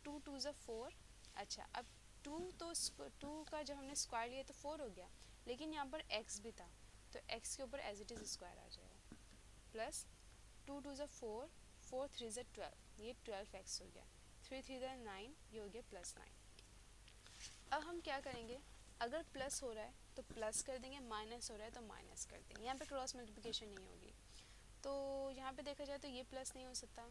2 2 ज़ा 4। अच्छा, अब 2 तो 2 का जब हमने स्क्वायर लिया तो 4 हो गया, लेकिन यहाँ पर x भी था, तो x के ऊपर एज इट इज़ स्क्वायर आ जाएगा, प्लस 2 2 ज़ा 4, 4 3 ज़ा 12, ये 12x हो गया, 3 3 ज़ा 9, ये हो गया प्लस 9। अब हम क्या करेंगे, अगर प्लस हो रहा है तो प्लस कर देंगे, माइनस हो रहा है तो माइनस कर देंगे, यहाँ पे क्रॉस मल्टीप्लिकेशन नहीं होगी। तो यहाँ पे देखा जाए तो ये प्लस नहीं हो सकता,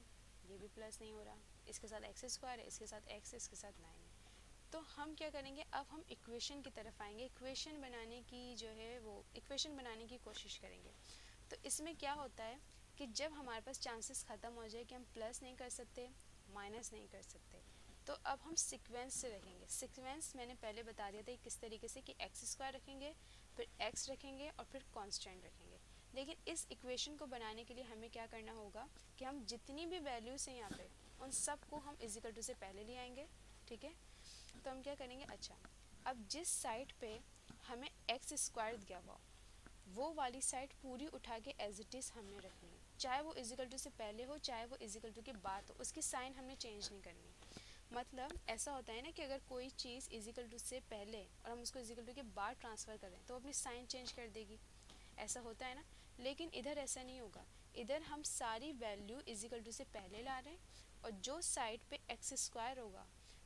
ये भी प्लस नहीं हो रहा, इसके साथ एक्स स्क्वायर है, इसके साथ एक्स है, इसके साथ 9 है। तो हम क्या करेंगे, अब हम इक्वेशन की तरफ आएंगे, इक्वेशन बनाने की जो है वो इक्वेशन बनाने की कोशिश करेंगे। तो इसमें क्या होता है कि जब हमारे पास चांसेस ख़त्म हो जाए कि हम प्लस नहीं कर सकते, माइनस नहीं कर सकते, तो अब हम सीक्वेंस से रखेंगे। सीक्वेंस मैंने पहले बता दिया था किस तरीके से, कि एक्स स्क्वायर रखेंगे, फिर एक्स रखेंगे और फिर कांस्टेंट रखेंगे। लेकिन इस इक्वेशन को बनाने के लिए हमें क्या करना होगा कि हम जितनी भी वैल्यूज़ हैं यहाँ पे उन सब को हम इजिकल टू से पहले ले आएंगे। ठीक है, तो हम क्या करेंगे, अच्छा अब जिस साइड पे हमें एक्स स्क्वायर दिया हुआ वो वाली साइड पूरी उठा के एज इट इज़ हमने रखनी है, चाहे वो इजिकल टू से पहले हो चाहे वो इजिकल टू के बाद हो, उसकी साइन हमने चेंज नहीं करनी। मतलब ऐसा होता है ना कि अगर कोई चीज़ इजिकल टू से पहले और हम उसको इजिकल टू के बाद ट्रांसफ़र करें तो अपनी साइन चेंज कर देगी, ऐसा होता है ना। लेकिन इधर ऐसा नहीं होगा, इधर हम सारी वैल्यू इजिकल टू से पहले ला रहे हैं, और जो साइड पे एक्स स्क्वायर होगा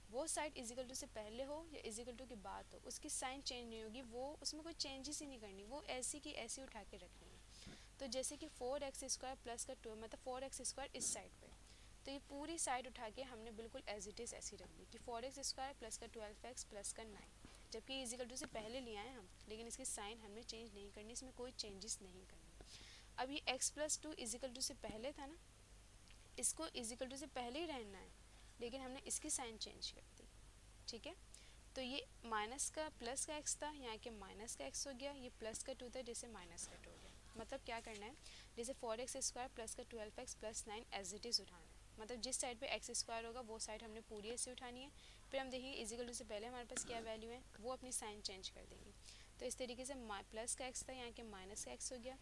वो साइड इजिकल टू से पहले हो या इजिकल टू के बाद हो उसकी साइन चेंज नहीं होगी, वो उसमें कोई चेंजेस ही नहीं करनी, वो ऐसी की ऐसी उठा के रखनी है। तो जैसे कि 4x स्क्वायर प्लस का 2, मतलब 4x स्क्वायर इस साइड पे, तो ये पूरी साइड उठा के हमने बिल्कुल एज इट इज़ ऐसी रख दी कि 4x स्क्वायर प्लस का 12x प्लस का 9, जबकि इजिकल टू से पहले लिया है हम, लेकिन इसकी साइन हमने चेंज नहीं करनी, इसमें कोई चेंजेस नहीं करनी। अब ये x प्लस 2 इजिकल टू से पहले था ना, इसको इजिकल टू से पहले ही रहना है, लेकिन हमने इसकी साइन चेंज कर दी। ठीक है, तो ये माइनस का प्लस का x था, यहाँ के माइनस का x हो गया, ये प्लस का 2 था जैसे माइनस का 2 हो गया। मतलब क्या करना है, जैसे 4x स्क्वायर प्लस का 12x plus 9 as it is उठाना है, मतलब जिस साइड पे x स्क्वायर होगा वो साइड हमने पूरी ऐसे उठानी है। फिर हम देखेंगे इजिकल टू से पहले हमारे पास क्या वैल्यू है, वो अपनी साइन चेंज कर देंगे। तो इस तरीके से प्लस का x था, यहाँ के माइनस का x हो गया,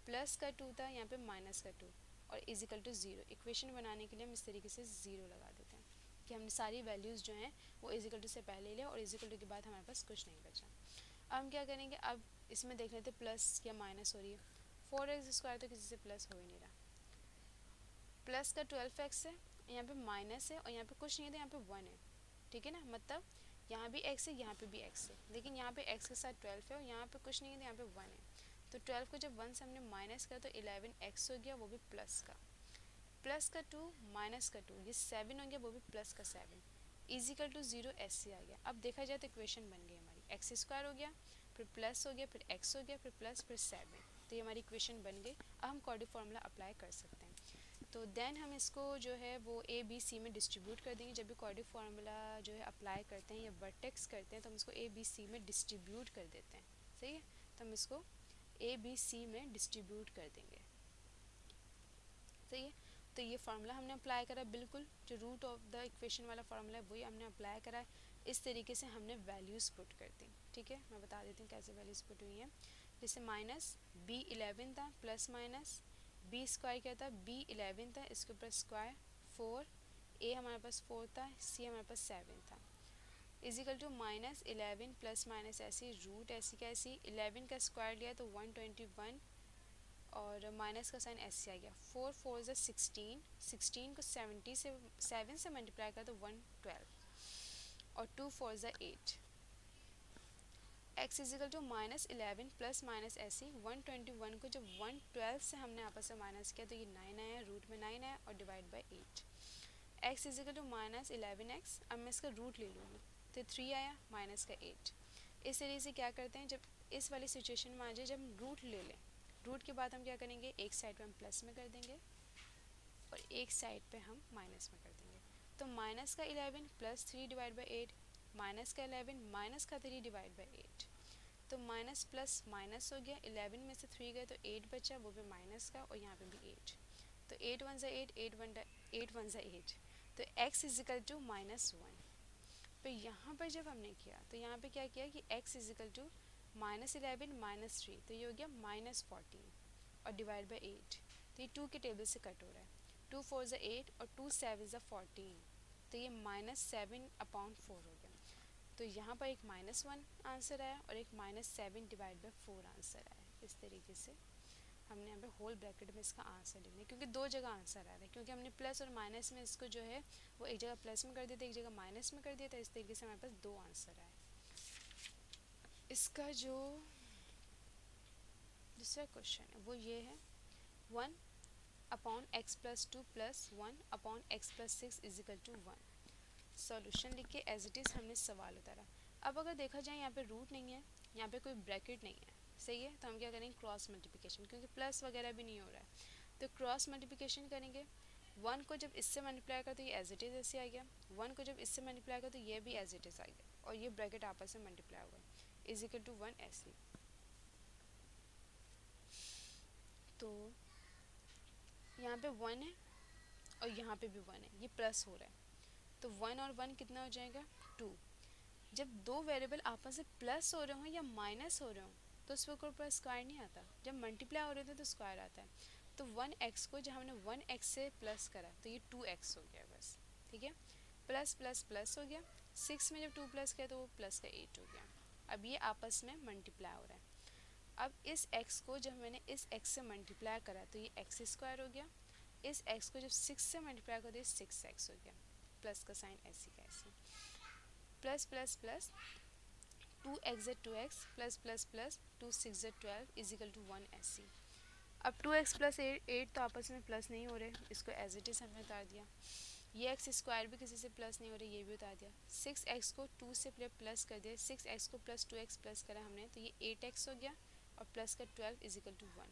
प्लस का 2 था, यहाँ पे माइनस का 2, और इजिकल टू 0। इक्वेशन बनाने के लिए हम इस तरीके से 0 लगा देते हैं कि हमने सारी वैल्यूज़ जो हैं वो इजिकल टू से पहले ले और इजिकल टू के बाद हमारे पास कुछ नहीं बचा। अब हम क्या करेंगे, अब इसमें देख लेते प्लस या माइनस हो रही है। 4x स्क्वायर तो किसी से प्लस हो ही नहीं रहा, प्लस का 12x है, यहाँ पे माइनस है और यहाँ पे कुछ नहीं है तो यहाँ पे 1 है। ठीक है ना, मतलब यहाँ भी x है यहाँ पे भी x है, लेकिन यहाँ पे x के साथ 12 है और यहाँ पे कुछ नहीं है तो यहाँ पे 1 है। तो 12 को जब 1 से हमने माइनस किया तो 11x हो गया, वो भी प्लस का, प्लस का 2 माइनस का 2, ये 7 हो गया, वो भी प्लस का 7, इजिकल टू 0 ऐसे आ गया। अब देखा जाए तो इक्वेशन बन गई हमारी, एक्स स्क्वायर हो गया, फिर प्लस हो गया, फिर एक्स हो गया, फिर प्लस, फिर 7, तो ये हमारी इक्वेशन बन गई। अब हम कॉर्डी फार्मूला अप्लाई कर सकते हैं। तो देन हम इसको जो है वो ए बी सी में डिस्ट्रीब्यूट कर देंगे। जब भी कॉर्डी फार्मूला जो है अप्लाई करते हैं या वर्टेक्स करते हैं तो हम इसको ए बी सी में डिस्ट्रीब्यूट कर देते हैं। सही है, तो हम इसको ए बी सी में डिस्ट्रीब्यूट कर देंगे। सही है, तो ये फार्मूला हमने अप्लाई करा, बिल्कुल जो रूट ऑफ द इक्वेशन वाला फार्मूला है वही हमने अप्लाई करा है। इस तरीके से हमने वैल्यूज़ पुट कर दी। ठीक है, मैं बता देती हूँ कैसे वैल्यूज़ पुट हुई हैं। जैसे माइनस b11 था प्लस माइनस b स्क्वायर क्या था, b11 था, इसके ऊपर स्क्वायर 4, a हमारे पास 4 था, c हमारे पास 7 था, is equal to minus 11 plus minus ऐसी रूट ऐसी कैसी 11 का स्क्वायर लिया तो 121 और माइनस का साइन ऐसे आ गया, 4 4 ज़ा 16, 16 को 70 से 7 से मल्टीप्लाई करा तो 112 और 2 4 ज़ा 8, x is equal to minus 11 plus minus ऐसी 121 को जब 112 से हमने आपस में माइनस किया तो ये 9 आया, रूट में 9 आया और divide by 8, x is equal to minus 11x, अब मैं इसका रूट ले लूँगी तो 3 आया माइनस का 8। इस तरीके से क्या करते हैं, जब इस वाली सिचुएशन में आ जाए जब हम रूट ले लें, रूट के बाद हम क्या करेंगे, एक साइड पे हम प्लस में कर देंगे और एक साइड पे हम माइनस में कर देंगे, तो माइनस का 11 प्लस 3 डिवाइड बाई 8, माइनस का 11 माइनस का 3 डिवाइड बाई 8, तो माइनस प्लस माइनस हो गया, 11 में से 3 गए तो 8 बचा, वो भी माइनस का और यहाँ पे भी 8, तो 8 1 ज़ा 8, 8 1 ज़ा 8, तो x इजिकल टू -1। तो यहाँ पर जब हमने किया तो यहाँ पे क्या किया कि x इजिकल टू -11 -3, तो ये हो गया -14 और डिवाइड बाई 8, तो ये 2 के टेबल से कट हो रहा है, 2 4 ज़ा 8 और 2 7 ज़ा 14, तो ये -7/4 हो गया, तो यहाँ पर एक -1 आंसर आया और एक -7 डिवाइड बाई 4 आंसर आया। इस तरीके से हमने यहाँ पे होल ब्रैकेट में इसका आंसर लिखना है, क्योंकि दो जगह आंसर आ रहा है, क्योंकि हमने प्लस और माइनस में इसको जो है वो एक जगह प्लस में कर दिया था, एक जगह माइनस में कर दिया था, इस तरीके से हमारे पास दो आंसर आए। इसका जो दूसरा क्वेश्चन है वो ये है, 1/x+2 + 1/x+6 = 1। सॉल्यूशन लिख के एज इट इज़ हमने सवाल उतारा। अब अगर देखा जाए यहाँ पे रूट नहीं है, यहाँ पे कोई ब्रैकेट नहीं है, सही है, तो हम क्या करेंगे क्रॉस मल्टीप्लिकेशन, क्योंकि प्लस वगैरह भी नहीं हो रहा है, तो क्रॉस मल्टीप्लिकेशन करेंगे। 1 को जब इससे मल्टीप्लाई कर तो ये एज इट इज़ ऐसे आ गया, 1 को जब इससे मल्टीप्लाई कर तो ये भी एज इट इज़ आ गया और ये ब्रैकेट आपस में मल्टीप्लाई हुआ इजिकल टू 1 ऐसे। तो यहाँ पे 1 है और यहाँ पे भी 1 है, ये प्लस हो रहा है, तो 1 और 1 कितना हो जाएगा 2। जब दो वेरिएबल आपस में प्लस हो रहे हो या माइनस हो रहे हो तो उस वक्त ऊपर स्क्वायर नहीं आता, जब मल्टीप्लाई हो रहे थे तो स्क्वायर आता है, तो 1x को जब हमने 1x से प्लस करा तो ये 2x हो गया बस, ठीक है, प्लस प्लस प्लस हो गया, 6 में जब 2 प्लस किया तो वो प्लस का 8 हो गया, अब ये आपस में मल्टीप्लाई हो रहा है। अब इस x को जब मैंने इस x से मल्टीप्लाई करा तो ये x स्क्वायर हो गया, इस x को जब 6 से मल्टीप्लाई कर तो 6x हो गया, प्लस का साइन ऐसी का ऐसी, plus plus plus 2x + 2x plus plus plus 2 6 = 12 is equal to 1 ऐसी। अब 2x + 8 तो आपस में प्लस नहीं हो रहे, इसको एज इट इज़ हमने उतार दिया, ये एक्स स्क्वायर भी किसी से प्लस नहीं हो रही, ये भी उतार दिया, 6x को 2 से प्लस कर दिया, 6x को प्लस 2x प्लस करा हमने तो ये 8x हो गया और प्लस का 12 इजिकल टू 1।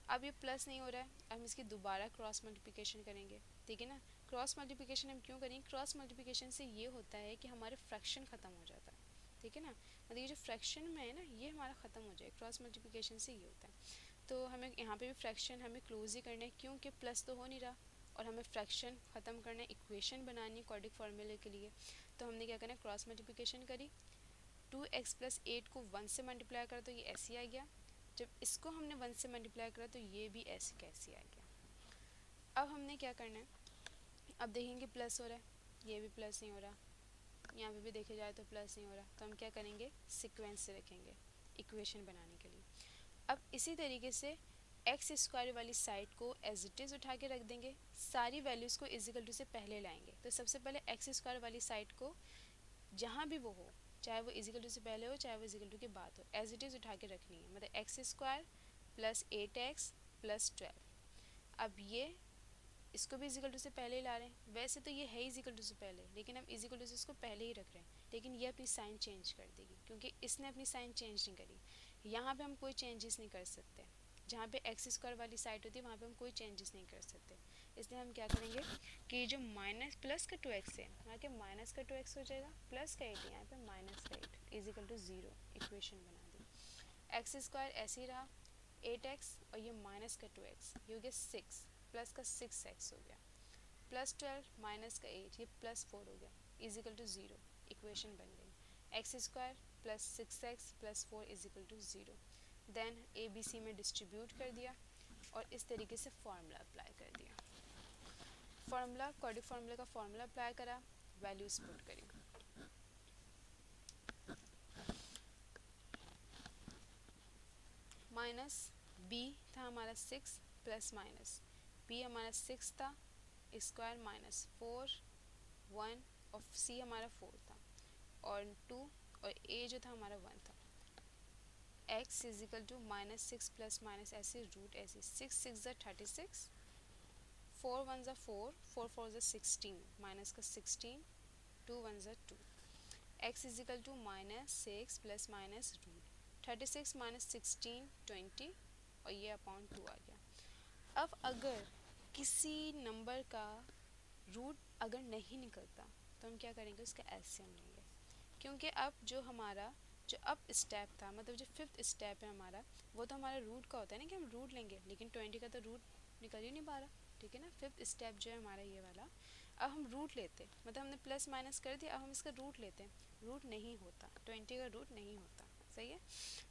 अब ये प्लस नहीं हो रहा है, अब हम इसकी दोबारा क्रॉस मल्टीप्लिकेशन करेंगे, ठीक है ना। क्रॉस मल्टीप्लिकेशन हम क्यों करेंगे, क्रॉस मल्टीप्लिकेशन से ये होता है कि हमारे फ्रैक्शन ख़त्म हो जाता है, ठीक है ना, मतलब ये जो फ्रैक्शन में है ना ये हमारा ख़त्म हो जाए, क्रॉस मल्टीप्लिकेशन से ये होता है। तो हमें यहाँ पे भी फ्रैक्शन हमें क्लोज ही करना है, क्योंकि प्लस तो हो नहीं रहा और हमें फ्रैक्शन ख़त्म करना है, इक्वेशन बनानी है क्वाड्रिक फार्मूले के लिए, तो हमने क्या करना है क्रॉस मल्टीप्लिकेशन करी, 2x + 8 को 1 से मल्टीप्लाई करा तो ये ऐसे आ गया, जब इसको हमने 1 से मल्टीप्लाई करा तो ये भी ऐसे कैसे आ गया। अब हमने क्या करना है, अब देखेंगे प्लस हो रहा है, ये भी प्लस नहीं हो रहा, यहाँ पे भी देखे जाए तो प्लस नहीं हो रहा, तो हम क्या करेंगे सीक्वेंस से रखेंगे इक्वेशन बनाने के लिए। अब इसी तरीके से एक्स स्क्वायर वाली साइड को एज इट इज़ उठा के रख देंगे, सारी वैल्यूज़ को इजिकल टू से पहले लाएंगे, तो सबसे पहले एक्स स्क्वायर वाली साइड को जहाँ भी वो हो, चाहे वो इजिकल टू से पहले हो चाहे वो इजिकल टू के बाद हो, एज इट इज़ उठा के रखनी है, मतलब x square plus 8x plus 12। अब ये इसको भी इजिकल टू से पहले ही ला रहे हैं, वैसे तो ये है इजिकल टू से पहले, लेकिन हम इजिकल टू से इसको पहले ही रख रहे हैं, लेकिन ये अपनी साइन चेंज कर देगी क्योंकि इसने अपनी साइन चेंज नहीं करी, यहाँ पे हम कोई चेंजेस नहीं कर सकते, जहाँ पे एक्स स्क्वायर वाली साइड होती है वहाँ पे हम कोई चेंजेस नहीं कर सकते, इसलिए हम क्या करेंगे कि जो माइनस प्लस का 2x है यहाँ के माइनस का 2x हो जाएगा, प्लस का 8 यहाँ पे माइनस का 8 इजिकल टू 0, इक्वेशन बना दी। एक्स स्क्वायर ऐसे ही रहा 8x और ये माइनस का 2x, ये हो गया 6 प्लस का 6x हो गया, प्लस 12 माइनस का 8 ये प्लस 4 हो गया इजिकल टू 0, इक्वेशन बन गई। X square plus 6x plus 4 is equal to 0, then a b c में डिस्ट्रीब्यूट कर दिया और इस तरीके से फार्मूला अप्लाई कर दिया। फार्मूला क्वाड्रेटिक फार्मूला का फार्मूला अप्लाई करा, वैल्यूज पुट करी। माइनस बी था हमारा 6 प्लस माइनस बी हमारा 6 था स्क्वायर माइनस 4 1 और सी हमारा 4 था और 2 और ए जो था हमारा 1 था। x is equal to minus 6 plus minus ऐसे रूट ऐसे 6 6 ज़ा 36 4 1 ज़ा 4 4 4 ज़ा 16 माइनस का 16 2 1 ज़ा 2 x is equal to minus 6 plus minus root 36 minus 16 20 और ये अपॉन 2 आ गया। अब अगर किसी नंबर का रूट अगर नहीं निकलता तो हम क्या करेंगे, उसका एलसीएम लेंगे, क्योंकि अब जो हमारा जो अब स्टेप था मतलब जो फिफ्थ स्टेप है हमारा वो तो हमारा रूट का होता है ना कि हम रूट लेंगे, लेकिन 20 का तो रूट निकल ही नहीं पा रहा, ठीक है ना। फिफ्थ स्टेप जो है हमारा ये वाला, अब हम रूट लेते मतलब हमने प्लस माइनस कर दिया, अब हम इसका रूट लेते हैं, रूट नहीं होता, 20 का रूट नहीं होता, सही है।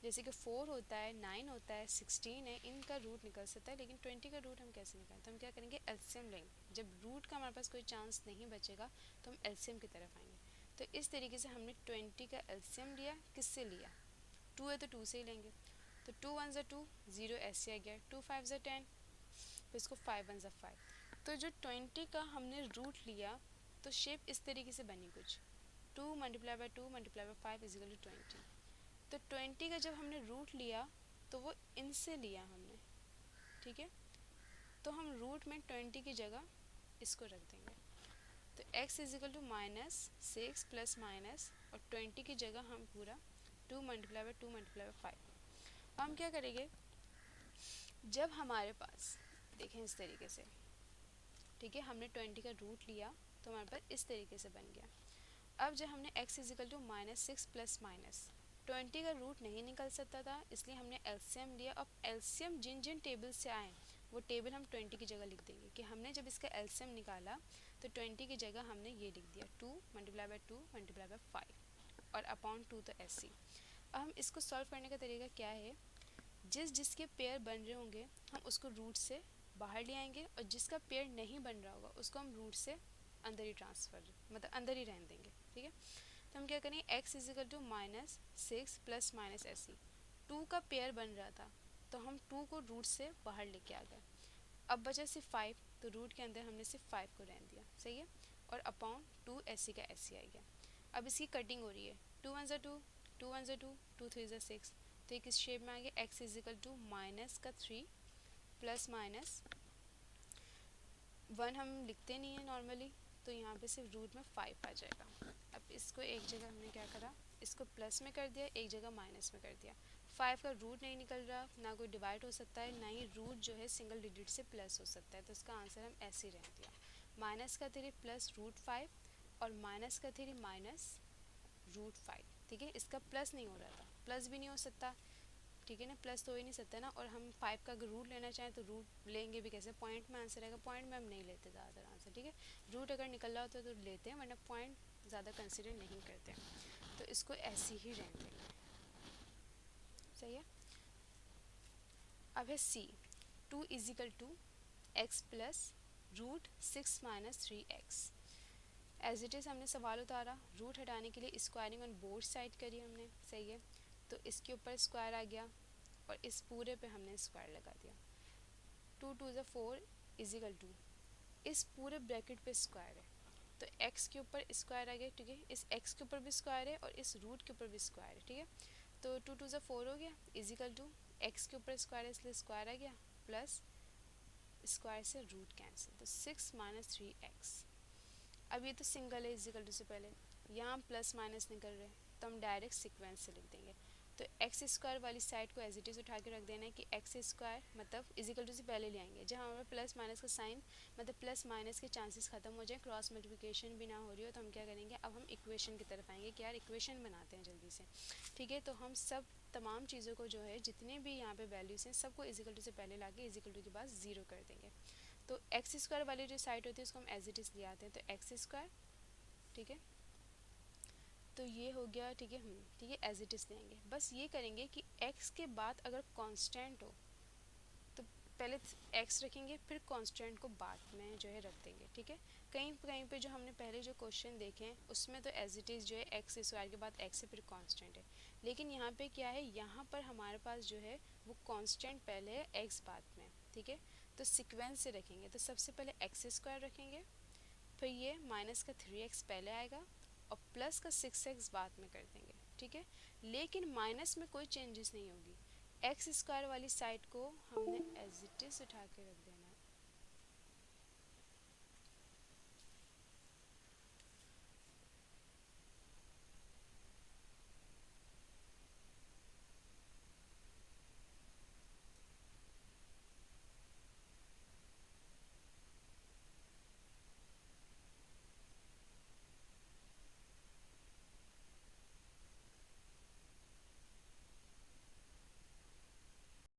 जैसे कि 4 होता है 9 होता है 16 है, इनका रूट निकल सकता है, लेकिन 20 का रूट हम कैसे निकालें, तो हम क्या करेंगे एलसीएम लेंगे। जब रूट का हमारे पास कोई चांस नहीं बचेगा तो हम एलसीएम की तरफ आएंगे। तो इस तरीके से हमने 20 का एलसीएम लिया, किससे लिया, 2 है तो 2 से ही लेंगे, तो 2 1 ज़ा 2 0 ऐसे आ गया, 2 5 ज़ा 10 फिर इसको 5 1 ज़ा 5। तो जो 20 का हमने रूट लिया तो शेप इस तरीके से बनी कुछ 2 multiply by 2 multiply by 5 is equal to 20। तो 20 का जब हमने रूट लिया तो वो इनसे लिया हमने, ठीक है। तो हम रूट में 20 की जगह इसको रख देंगे, तो x is equal to minus 6 plus minus और 20 की जगह हम पूरा 2 मल्टीप्लाई बाई 2 मल्टीप्लाई बाई 5। हम क्या करेंगे, जब हमारे पास देखें इस तरीके से, ठीक है, हमने 20 का रूट लिया तो हमारे पास इस तरीके से बन गया। अब जब हमने x is equal to minus 6 plus minus 20 का रूट नहीं निकल सकता था, इसलिए हमने एलसीएम लिया। अब एलसीएम जिन जिन टेबल से आए वो टेबल हम 20 की जगह लिख देंगे कि हमने जब इसका एलसीएम निकाला तो 20 की जगह हमने ये लिख दिया 2 मल्टीप्लाई बाई 2 मल्टीप्लाई बाई 5 और अपॉन 2 तो ऐसे ही। अब हम इसको सॉल्व करने का तरीका क्या है, जिस जिसके पेयर बन रहे होंगे हम उसको रूट से बाहर ले आएंगे और जिसका पेयर नहीं बन रहा होगा उसको हम रूट से अंदर ही ट्रांसफ़र मतलब अंदर ही रहने देंगे, ठीक है। तो हम क्या करेंगे x is equal to minus 6 plus minus ऐसी 2 का पेयर बन रहा था तो हम 2 को रूट से बाहर लेके आ गए। अब बचा सिर्फ 5, तो रूट के अंदर हमने सिर्फ 5 को रहने दिया, सही है, और अपॉन 2 ऐसी का ऐसी आ गया। अब इसकी कटिंग हो रही है 2 1 ज़ा 2 2 1 ज़ा 2 2 3 ज़ा 6, तो एक इस शेप में आ गया x is equal to minus का 3 प्लस माइनस 1 हम लिखते नहीं है नॉर्मली, तो यहाँ पे सिर्फ रूट में 5 आ जाएगा। अब इसको एक जगह हमने क्या करा, इसको प्लस में कर दिया, एक जगह माइनस में कर दिया। 5 का रूट नहीं निकल रहा, ना कोई डिवाइड हो सकता है, ना ही रूट जो है सिंगल डिजिट से प्लस हो सकता है, तो इसका आंसर हम ऐसे ही रह दिया माइनस का 3 प्लस रूट 5 और माइनस का 3 माइनस रूट 5, ठीक है। इसका प्लस नहीं हो रहा था, प्लस भी नहीं हो सकता, ठीक है ना, प्लस तो हो ही नहीं सकता ना। और हम 5 का अगर रूट लेना चाहें तो रूट लेंगे भी कैसे, पॉइंट में आंसर आएगा, पॉइंट में हम नहीं लेते ज़्यादातर आंसर, ठीक है। रूट अगर निकल रहा होता है तो लेते हैं, वरना पॉइंट ज़्यादा कंसिडर नहीं करते, तो इसको ऐसे ही रहने देंगे, सही है। अब है c 2 is equal to x plus root 6 minus 3x। As it is हमने सवाल उतारा, रूट हटाने के लिए स्क्वायरिंग ऑन बोथ साइड करी हमने, सही है, तो इसके ऊपर स्क्वायर आ गया और इस पूरे पे हमने स्क्वायर लगा दिया। 2 2 ज़ा 4 इजिकल टू इस पूरे ब्रैकेट पे स्क्वायर है तो x के ऊपर स्क्वायर आ गया, ठीक है, इस x के ऊपर भी स्क्वायर है और इस रूट के ऊपर भी स्क्वायर है, ठीक है। तो 2 2 ज़ा 4 हो गया इजिकल टू x के ऊपर स्क्वायर है इसलिए स्क्वायर आ गया प्लस स्क्वायर से रूट कैंसिल, तो 6 माइनस 3x। अब ये तो सिंगल है इजिकल टू से पहले, यहाँ प्लस माइनस निकल रहे हैं तो हम डायरेक्ट सीक्वेंस से लिख देंगे। तो एक्स स्क्वायर वाली साइड को एज इट इज़ उठा के रख देना है कि एक्स स्क्वायर मतलब इजिकल टू से पहले ले आएंगे, जहाँ हमारा प्लस माइनस का साइन मतलब प्लस माइनस के चांसेस खत्म हो जाए, क्रॉस मल्टीप्लिकेशन भी ना हो रही हो, तो हम क्या करेंगे, अब हम इक्वेशन की तरफ आएंगे कि यार इक्वेशन बनाते हैं जल्दी से, ठीक है। तो हम सब तमाम चीज़ों को जो है जितने भी यहाँ पे वैल्यूज़ हैं सबको इजिकल टू से पहले ला के इजिकल टू के बाद ज़ीरो कर देंगे। तो एक्स स्क्वायर वाली जो साइड होती है उसको हम एज इट इज़ ले आते हैं, तो एक्स स्क्वायर, ठीक है, तो ये हो गया, ठीक है। ठीक है, एज इट इज़ लेंगे। बस ये करेंगे कि x के बाद अगर कांस्टेंट हो तो पहले x रखेंगे, फिर कांस्टेंट को बाद में जो है रख देंगे, ठीक है। कहीं कहीं पे जो हमने पहले जो क्वेश्चन देखे हैं उसमें तो एज इट इज़ जो है एक्स स्क्वायर के बाद x है फिर कांस्टेंट है, लेकिन यहाँ पे क्या है, यहाँ पर हमारे पास जो है वो कांस्टेंट पहले है, x बाद में, ठीक है। तो सीक्वेंस से रखेंगे, तो सबसे पहले एक्स स्क्वायर रखेंगे, फिर ये माइनस का 3x पहले आएगा और प्लस का 6x बाद में कर देंगे, ठीक है। लेकिन माइनस में कोई चेंजेस नहीं होगी, एक्स स्क्वायर वाली साइड को हमने एज इट इज उठा के रख देना।